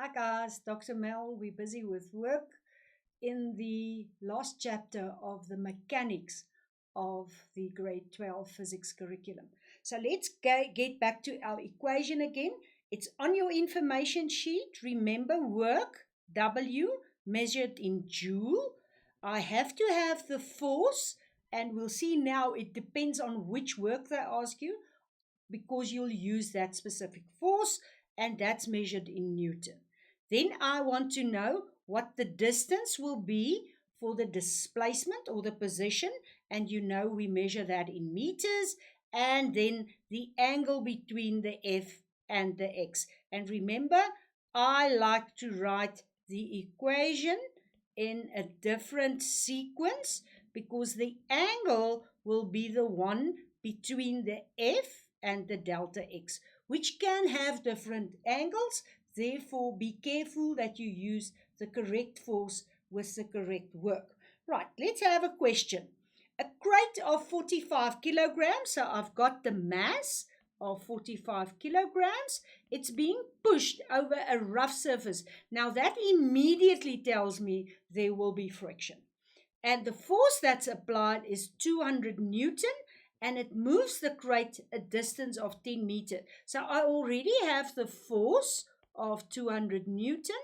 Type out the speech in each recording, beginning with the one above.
Hi guys, Dr. Mel. We're busy with work in the last chapter of the mechanics of the grade 12 physics curriculum. So let's get back to our equation again. It's on your information sheet. Remember work, W, measured in joule. I have to have the force, and we'll see now it depends on which work they ask you because you'll use that specific force, and that's measured in Newton. Then I want to know what the distance will be for the displacement or the position, and we measure that in meters, and then the angle between the F and the X. And remember, I like to write the equation in a different sequence because the angle will be the one between the F and the delta X, which can have different angles. Therefore, be careful that you use the correct force with the correct work. Right, let's have a question. A crate of 45 kilograms, so I've got the mass of 45 kilograms. It's being pushed over a rough surface. Now that immediately tells me there will be friction. And the force that's applied is 200 Newton, and it moves the crate a distance of 10 meters. So I already have the force of 200 Newton,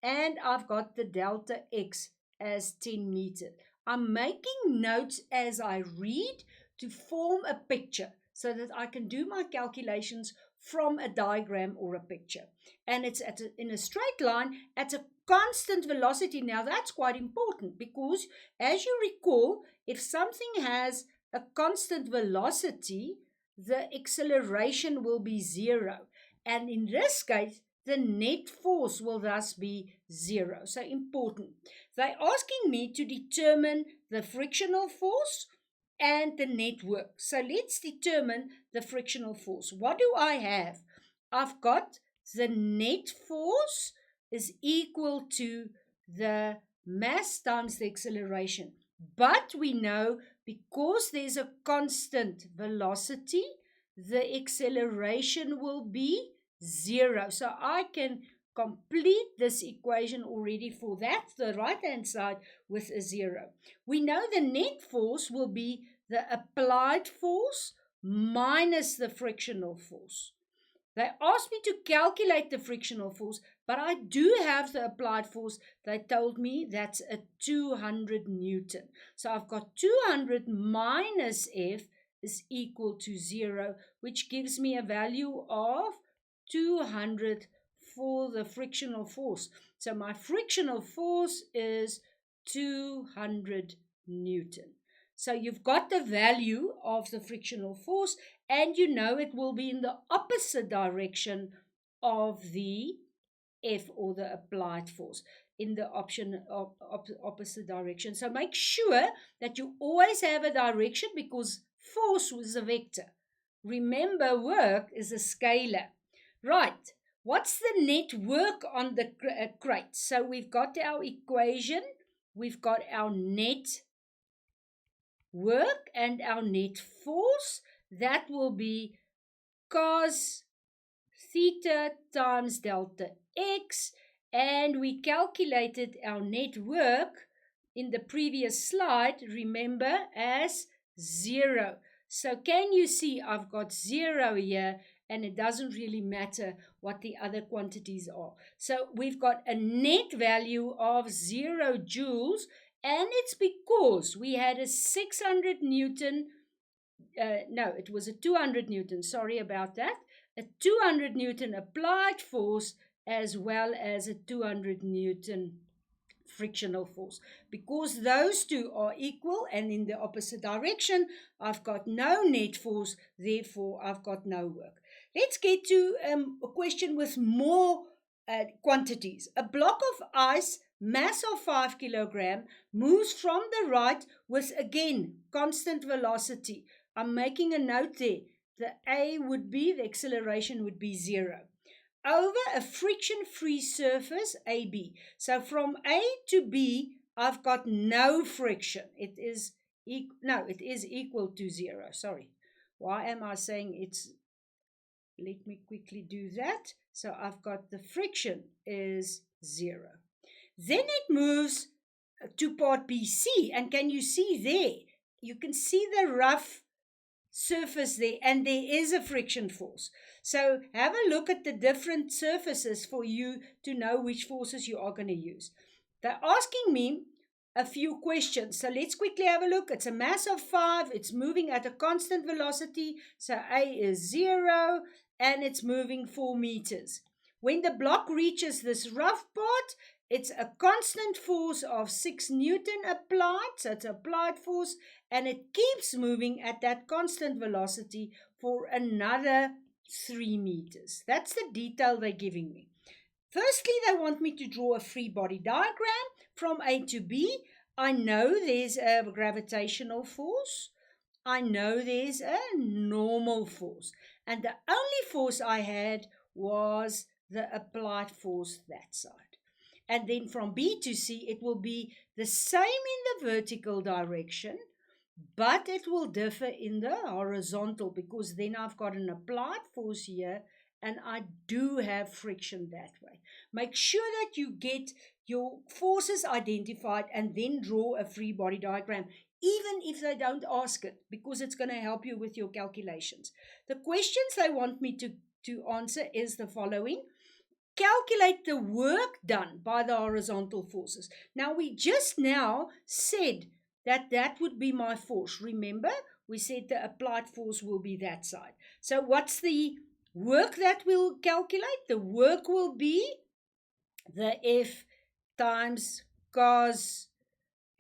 and I've got the delta X as 10 meters. I'm making notes as I read to form a picture so that I can do my calculations from a diagram or a picture. And it's in a straight line at a constant velocity. Now that's quite important because, as you recall, if something has a constant velocity, the acceleration will be zero. And in this case, the net force will thus be zero. So important. They're asking me to determine the frictional force and the net work. So let's determine the frictional force. What do I have? I've got the net force is equal to the mass times the acceleration. But we know because there's a constant velocity, the acceleration will be zero. So I can complete this equation already for that, the right-hand side, with a zero. We know the net force will be the applied force minus the frictional force. They asked me to calculate the frictional force, but I do have the applied force. They told me that's a 200 Newton. So I've got 200 minus F is equal to 0, which gives me a value of 200 for the frictional force. So my frictional force is 200 Newton. So you've got the value of the frictional force, and it will be in the opposite direction of the F, or the applied force, in the opposite direction. So make sure that you always have a direction because force is a vector. Remember, work is a scalar. Right, what's the net work on the crate? So we've got our equation, we've got our net work and our net force. That will be cos theta times delta X, and we calculated our net work in the previous slide, remember, as 0. So can you see I've got 0 here, and it doesn't really matter what the other quantities are. So we've got a net value of 0 joules, and it's because we had a 600 Newton, no, it was a 200 Newton, sorry about that, a 200 Newton applied force as well as a 200 Newton frictional force. Because those two are equal and in the opposite direction, I've got no net force, therefore I've got no work. Let's get to a question with more quantities. A block of ice, mass of 5 kilogram, moves from the right with, again, constant velocity. I'm making a note there. The A would be, the acceleration would be 0. Over a friction-free surface, AB. So from A to B, I've got no friction. It is equal to 0. Sorry. Why am I saying it's Let me quickly do that. So I've got the friction is 0. Then it moves to part BC, and can you see there? You can see the rough surface there, and there is a friction force. So have a look at the different surfaces for you to know which forces you are going to use. They're asking me a few questions, so let's quickly have a look. It's a mass of 5, it's moving at a constant velocity, so A is 0, and it's moving 4 meters. When the block reaches this rough part, it's a constant force of 6 Newton applied, so it's applied force, and it keeps moving at that constant velocity for another 3 meters. That's the detail they're giving me. Firstly, they want me to draw a free body diagram from A to B. I know there's a gravitational force. I know there's a normal force. And the only force I had was the applied force that side. And then from B to C, it will be the same in the vertical direction, but it will differ in the horizontal, because then I've got an applied force here and I do have friction that way. Make sure that you get your forces identified and then draw a free body diagram, even if they don't ask it, because it's going to help you with your calculations. The questions they want me to answer is the following. Calculate the work done by the horizontal forces. Now, we just now said that that would be my force. Remember, we said the applied force will be that side. So what's the work that we'll calculate? The work will be the F times cos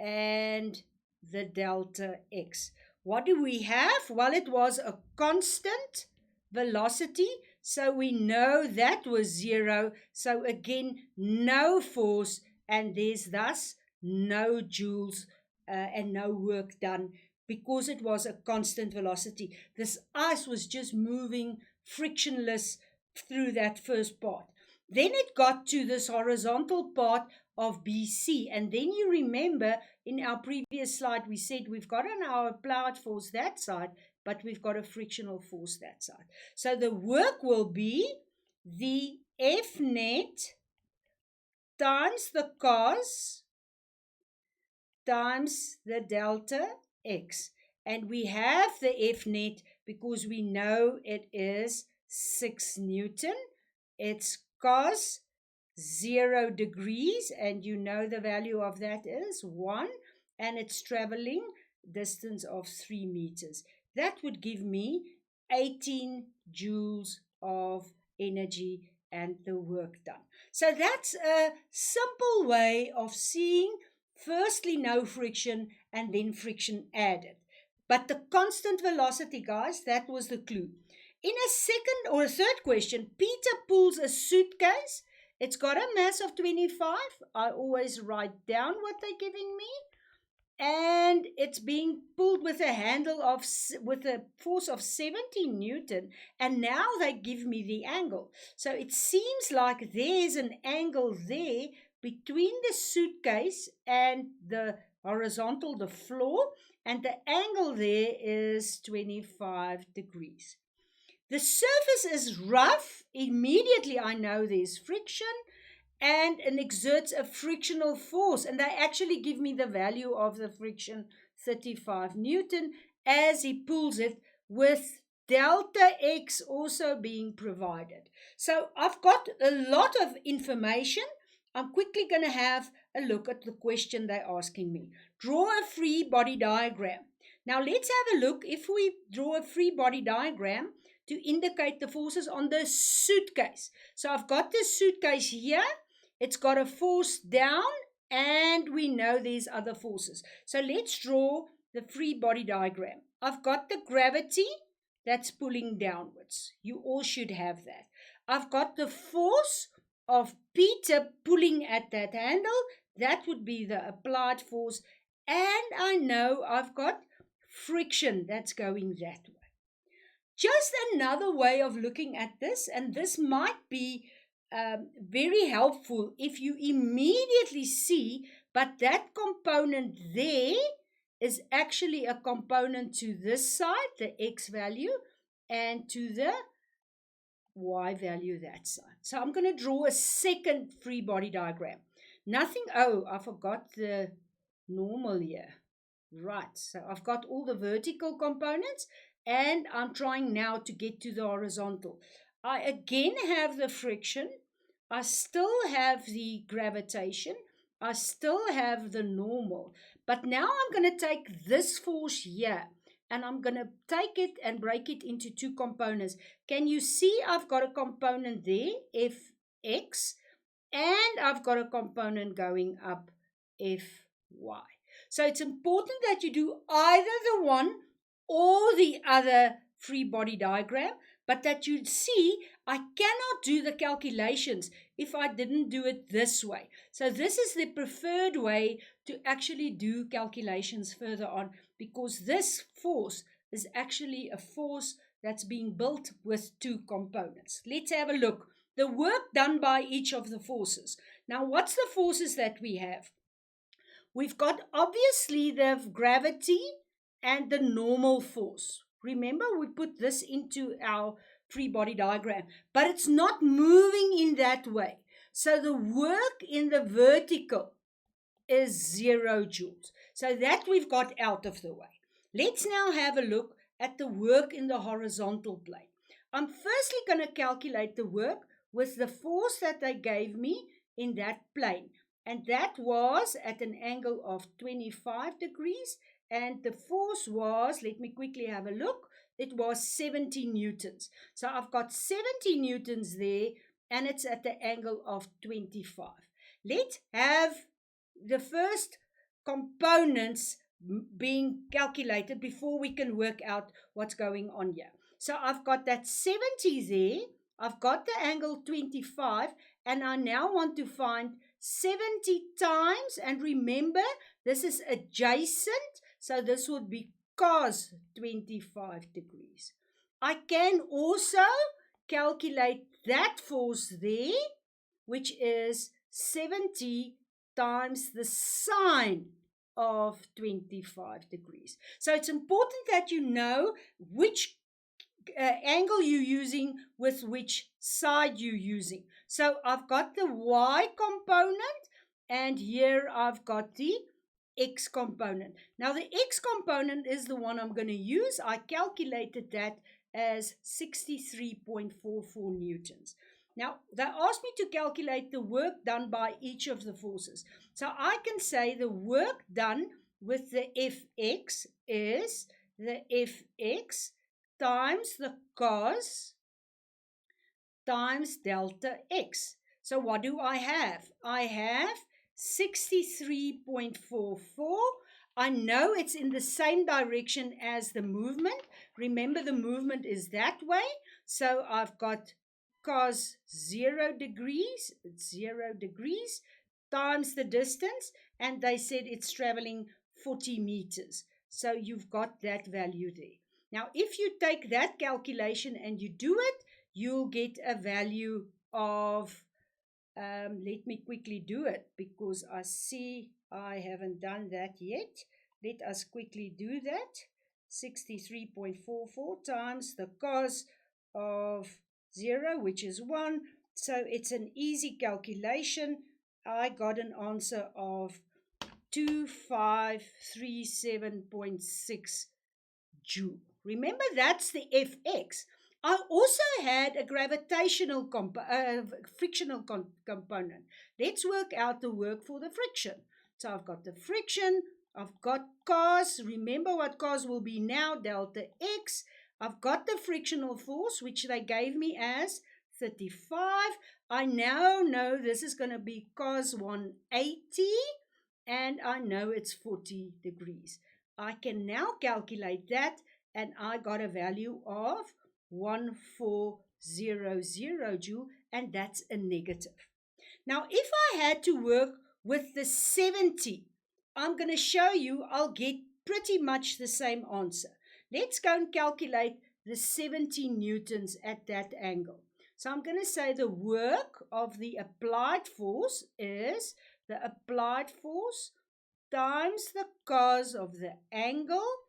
and the delta x. What do we have? Well, it was a constant velocity, so we know that was 0. So again, no force, and there's thus no joules and no work done, because it was a constant velocity. This ice was just moving frictionless through that first part. Then it got to this horizontal part of BC, and then you remember in our previous slide we said we've got an our applied force that side, but we've got a frictional force that side. So the work will be the F net times the cos times the delta x. And we have the F net because we know it is 6 Newton. It's cos 0 degrees, and you know the value of that is 1, and it's traveling distance of 3 meters. That would give me 18 joules of energy and the work done. So that's a simple way of seeing firstly no friction and then friction added. But the constant velocity, guys, that was the clue. In a second or a third question, Peter pulls a suitcase. It's got a mass of 25. I always write down what they're giving me. And it's being pulled with a handle of, with a force of 70 Newton. And now they give me the angle. So it seems like there's an angle there between the suitcase and the horizontal, the floor. And the angle there is 25 degrees. The surface is rough. Immediately I know there's friction, and it exerts a frictional force, and they actually give me the value of the friction, 35 Newton, as he pulls it, with delta x also being provided. So I've got a lot of information. I'm quickly going to have a look at the question they're asking me. Draw a free body diagram. Now let's have a look. If we draw a free body diagram to indicate the forces on the suitcase. So I've got this suitcase here. It's got a force down, and we know there's other forces. So let's draw the free body diagram. I've got the gravity that's pulling downwards. You all should have that. I've got the force of Peter pulling at that handle. That would be the applied force. And I know I've got friction that's going that way. Just another way of looking at this, and this might be very helpful if you immediately see, but that component there is actually a component to this side, the x value, and to the y value that side. So I'm going to draw a second free body diagram. Nothing, oh, I forgot the normal here. Right, so I've got all the vertical components and I'm trying now to get to the horizontal. I again have the friction. I still have the gravitation. I still have the normal. But now I'm going to take this force here and I'm going to take it and break it into two components. Can you see I've got a component there, Fx, and I've got a component going up, Fy. So it's important that you do either the one or the other free body diagram, but that you see I cannot do the calculations if I didn't do it this way. So this is the preferred way to actually do calculations further on, because this force is actually a force that's being built with two components. Let's have a look. The work done by each of the forces. Now, what's the forces that we have? We've got obviously the gravity and the normal force. Remember, we put this into our free body diagram, but it's not moving in that way. So the work in the vertical is 0 joules. So that we've got out of the way. Let's now have a look at the work in the horizontal plane. I'm firstly going to calculate the work with the force that they gave me in that plane. And that was at an angle of 25 degrees. And the force was, let me quickly have a look, it was 70 newtons. So I've got 70 newtons there, and it's at the angle of 25. Let's have the first components being calculated before we can work out what's going on here. So I've got that 70 there, I've got the angle 25, and I now want to find 70 times, and remember, this is adjacent, so this would be cos 25 degrees. I can also calculate that force there, which is 70 times the sine of 25 degrees. So it's important that you know which angle you're using with which side you're using. So I've got the y component, and here I've got the x component. Now the x component is the one I'm going to use. I calculated that as 63.44 newtons. Now, they asked me to calculate the work done by each of the forces. So I can say the work done with the Fx is the Fx times the cos times delta x. So what do I have? I have 63.44. I know it's in the same direction as the movement. Remember, the movement is that way. So I've got cos 0 degrees, it's 0 degrees, times the distance, and they said it's traveling 40 meters. So you've got that value there. Now, if you take that calculation and you do it, you'll get a value of, let me quickly do it because I see I haven't done that yet. Let us quickly do that. 63.44 times the cos of 0, which is 1. So it's an easy calculation. I got an answer of 2537.6 joule. Remember, that's the Fx. I also had a gravitational frictional component. Let's work out the work for the friction. So I've got the friction, I've got cos. Remember what cos will be now, delta x. I've got the frictional force, which they gave me as 35. I now know this is going to be cos 180, and I know it's 40 degrees. I can now calculate that, and I got a value of 1400 joule, and that's a negative. Now, if I had to work with the 70, I'm going to show you I'll get pretty much the same answer. Let's go and calculate the 70 newtons at that angle. So I'm going to say the work of the applied force is the applied force times the cos of the angle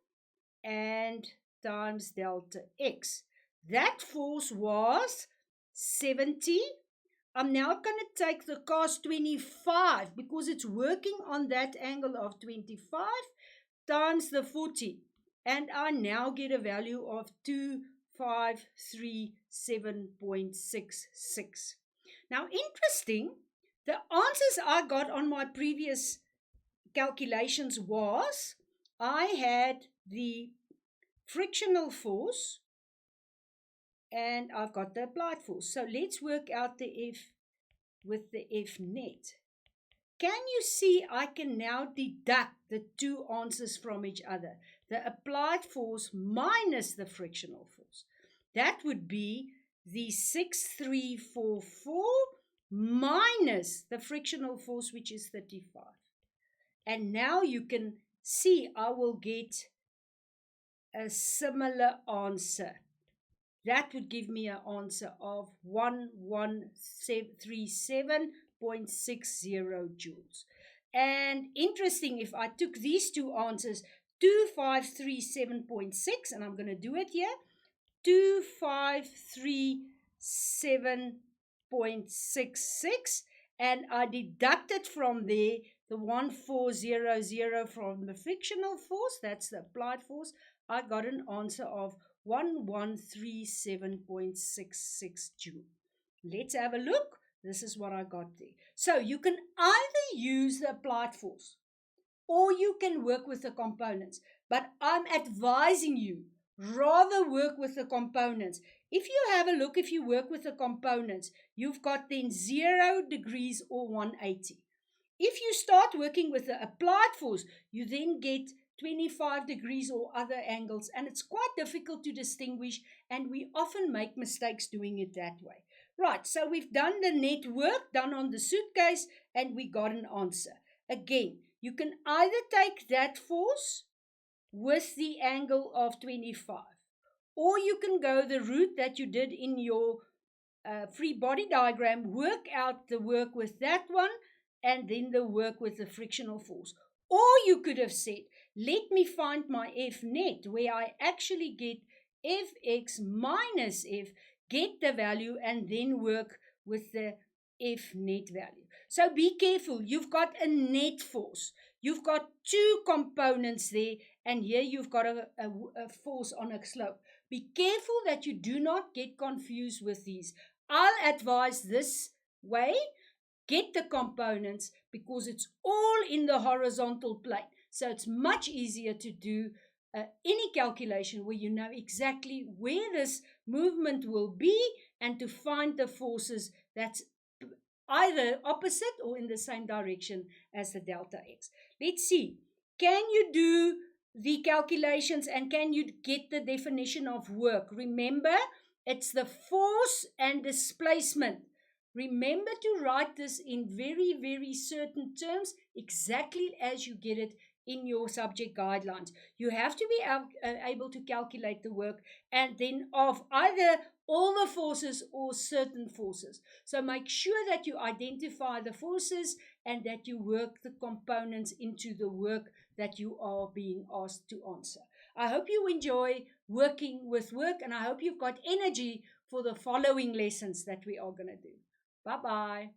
and times delta x. That force was 70. I'm now going to take the cos 25 because it's working on that angle of 25 times the 40. And I now get a value of 2537.66. Now, interesting, the answers I got on my previous calculations was I had the frictional force and I've got the applied force. So let's work out the F with the F net. Can you see I can now deduct the two answers from each other? The applied force minus the frictional force. That would be the 6344 minus the frictional force, which is 35. And now you can see I will get a similar answer. That would give me an answer of 1137.60 joules. And interesting, if I took these two answers, 2537.6, and I'm going to do it here, 2537.66, and I deducted from there the 1400 from the frictional force, that's the applied force, I got an answer of 1137.66 joule. Let's have a look. This is what I got there. So you can either use the applied force or you can work with the components. But I'm advising you, rather work with the components. If you have a look, if you work with the components, you've got then 0 degrees or 180. If you start working with the applied force, you then get 25 degrees or other angles, and it's quite difficult to distinguish, and we often make mistakes doing it that way. Right, so we've done the net work done on the suitcase, and we got an answer. Again, you can either take that force with the angle of 25, or you can go the route that you did in your free body diagram, work out the work with that one, and then the work with the frictional force. Or you could have said, let me find my F net, where I actually get Fx minus F, get the value, and then work with the F net value. So be careful. You've got a net force. You've got two components there, and here you've got a force on a slope. Be careful that you do not get confused with these. I'll advise this way. Get the components because it's all in the horizontal plane. So it's much easier to do any calculation where you know exactly where this movement will be and to find the forces that's either opposite or in the same direction as the delta x. Let's see. Can you do the calculations and can you get the definition of work? Remember, it's the force and displacement. Remember to write this in very, very certain terms, exactly as you get it in your subject guidelines. You have to be able to calculate the work and then of either all the forces or certain forces. So make sure that you identify the forces and that you work the components into the work that you are being asked to answer. I hope you enjoy working with work, and I hope you've got energy for the following lessons that we are going to do. Bye-bye.